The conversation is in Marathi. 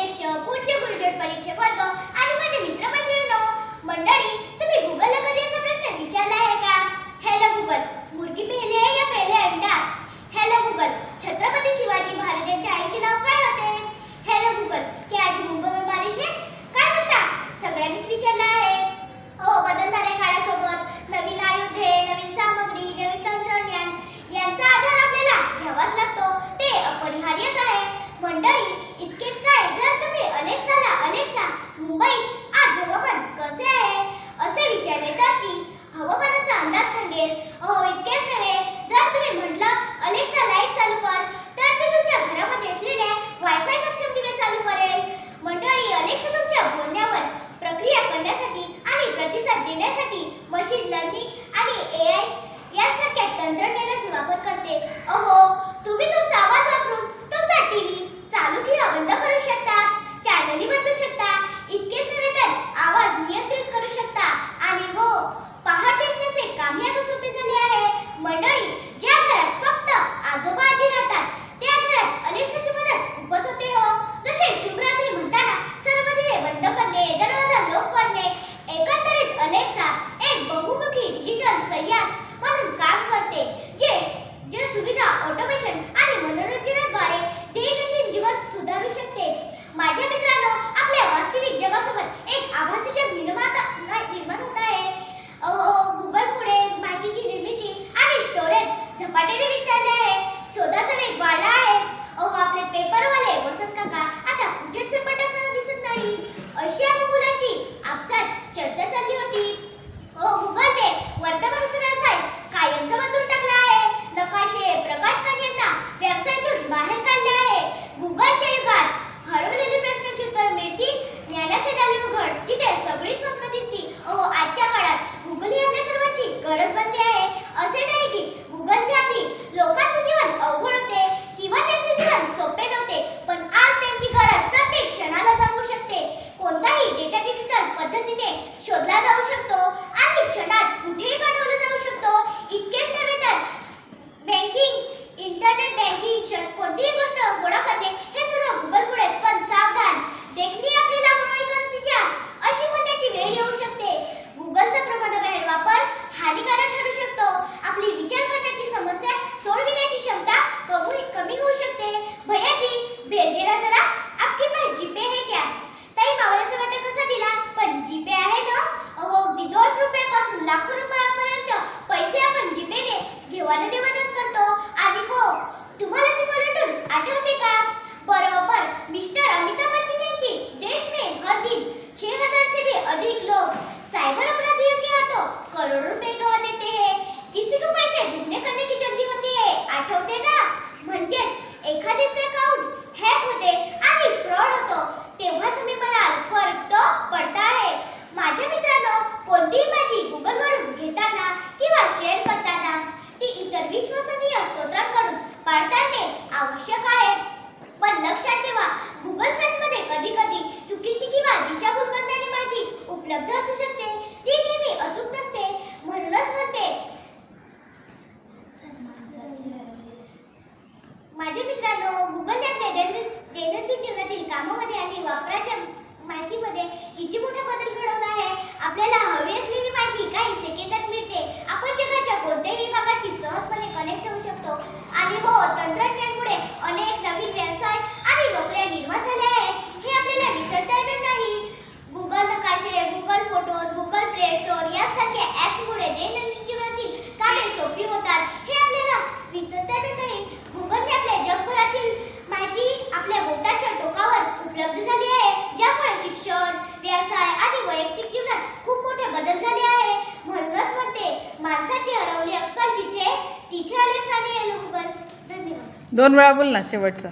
अध्यक्ष, पूज्य गुरुजन, परीक्षक वर्ग आणि माझे मित्रमैत्रिणींनो, मंडळी, तुम्ही गूगलला कधी असा प्रश्न विचारला आहे का? हेलो गूगल, मुर्गी पहले है या पहले अंडा? हेलो गूगल, छत्रपती शिवाजी महाराजांच्या आईचे नाव काय होते? हेलो गूगल, क्या आज मुंबई में बारिश है? काय म्हणता? सगळ्यांनीच विचारला आहे. हो, बदलणाऱ्या काळासोबत नवीन आयुधे, नवीन सामग्री, नवीन तंत्रज्ञान यांचा आधार आपल्याला घ्यावाच लागतो. ते अपरिहार्यच आहे. मंडळी, इतकेच काय, जर तुम्ही अलेक्सा मुंबईत आज हवामान कसे आहे असे विचारले तर ती हवामानाचा अंदाज सांगेल. हो, इतकेच नव्हे, जर तुम्ही म्हटलं अलेक्सा लाईट चालू कर, तर ती तुमच्या घरामध्ये असलेल्या वायफाय सक्षम दिवे चालू करेल. मंडळी, अलेक्सा तुमच्या बोलण्यावर प्रक्रिया करण्यासाठी आणि प्रतिसाद देण्यासाठी मशीन लर्निंग आणि AI यांसारख्या तंत्रज्ञानाचा वापर करते. अहो, तुम्ही तुमचा आवाज वापरून तुमचा टीव्ही चालू किंवा बंद करू शकता, चॅनलही बदलू शकता. इतकेच नव्हे तर आवाज नियंत्रित करू शकता. आणि हो, पहाटे उठण्याचे काम आता सोपे झाले आहे. मंडळी, ज्या घरात फक्त आजोबा आजी राहतात त्या घरात अलेक्साची मदत खूपच होते. हो, जसे शुभरात्री म्हणताना सर्व दिवे बंद करणे, दरवाजा लॉक करणे. एकंदरीत अलेक्सा एक बहुमुखी डिजिटल सय्यास म्हणून काम करते, जे सुविधा, ऑटोमेशन आणि मनोरंजनाद्वारे दैनंदिन जीवन सुधारू शकते. माझ्या मित्रांनो, आपल्या वास्तविक जगासोबत एक आभासी जग निर्माण होत आहे. गुगलमुळे माहितीची निर्मिती आणि स्टोरेज झपाट्याने विस्तारले आहे. शोधाचा वेग वाढला आहे. आपले पेपरवाले वसंत काका आता कुठेच पेपर टाकताना दिसत नाही. अशी आम्ही मुलांची आपसात चर्चा चालली होती. गुगलने वर्तमानाचा व्यवसाय कायमचा बदलून टाकला आहे. नकाशे, प्रकाशकांनी यांना व्यवसायातून बाहेर काढले आहे. गुगलच्या युगात हरवलेली प्रश्नांची उत्तरे मिळतील, ज्ञानाचे दालन उघड, जिथे सगळी स्वप्न दिसतील. आजच्या काळात गुगल ही आपल्या सर्वांची गरज बनली आहे. असे नाही की गुगलच्या आधी लोकांचे जीवन अवघड होते किंवा त्यांचे जीवन सोपे नव्हते, पण आज त्यांची गरज प्रत्येक क्षणाला जाणवू शकते. कोणताही डेटा डिजिटल पद्धतीने शोधला जाऊ शकतो आणि क्षणात कुठेही पाठवला जाऊ शकतो. इतकेच नव्हे तर बँकिंग, इंटरनेट बँकिंग, कोणतीही गोष्ट गोळा करणे हे सर्व गुगलमुळे. पण सावधान, देखणी आपल्याला माहितीच्या अशी होण्याची वेळ येऊ शकते. गुगलचा प्रमाणाबाहेर वापर हानिकारक ठरू शकतो. आपली विचार करण्याची समस्या सोडविण्याची क्षमता कमी होऊ शकते. भैयाजी, भेद देना जरा, आपके पास जीपे है क्या? ताई, मावळ्याचा वाटा कसा दिला? पण जीपे आहे ना? अगदी 2 रुपयापासून लाखो रुपयापर्यंत पैसे आपण जीपेने घेवाण-देवाण करतो. आणि हो, तुम्हाला ती पर्यटन आठवते का? बरोबर, मिस्टर अमिताभ बच्चन यांची देश में हर दिन 6000 से भी अधिक लोग साइबर अपराधियों के हाथों करोड़ों रुपए गवा देते हैं. किसी को पैसे दुगने करने की जल्दी होती है, आठवते ना? म्हणजेच एखाद्याचे अकाउंट हॅक होते आणि फ्रॉड होतो, तेव्हा तुम्ही म्हणाल फरक तो पडता आहे. माझ्या मित्रांनो, कोणतीही माहिती गुगलवरून घेताना किंवा शेअर करताना ती इतर विश्वसनीय स्रोतांकडून पडताळणे आवश्यक आहे. पण लक्षात ठेवा, गुगल सर्चमध्ये कधी-कधी चुकीची किंवा दिशाभूल करणारी माहिती उपलब्ध असू शकते. ती नेहमी अचूक नसते. म्हणूनच म्हणते, माझ्या मित्रांनो, गुगलने आपल्या दैनंदिन जीवनातील कामामध्ये आणि वापराच्या माहितीमध्ये किती मोठा बदल घडवला आहे. आपल्याला हवी असलेली माहिती काही सेकंदात मिळते. आपण जगाच्या कोणत्याही भागाशी सहजपणे कनेक्ट होऊ शकतो. आणि हो, तंत्रज्ञानामुळे अनेक नवीन व्यवसाय आणि नोकऱ्या निर्माण झाल्या आहेत. हे आपल्याला विसरता येणार नाही. गुगल नकाशे, Google photos, Google play store यांसारख्या ॲप्समुळे दैनंदिन जीवनातील कामे सोपी होतात. हे आपल्याला विसरता येणार नाही. गुगलने आपल्या जगभरातील माहिती आपल्या बोटाच्या टोकावर उपलब्ध झाली आहे, ज्यामुळे शिक्षण, व्यवसाय आणि वैयक्तिक जीवनात खूप मोठे बदल झाले आहे. म्हणूनच म्हणते, माणसाची हरवली अक्कल जिथे तिथे अलेक्साने गुगल. धन्यवाद. 2 वेळा बोल ना शेवटचं.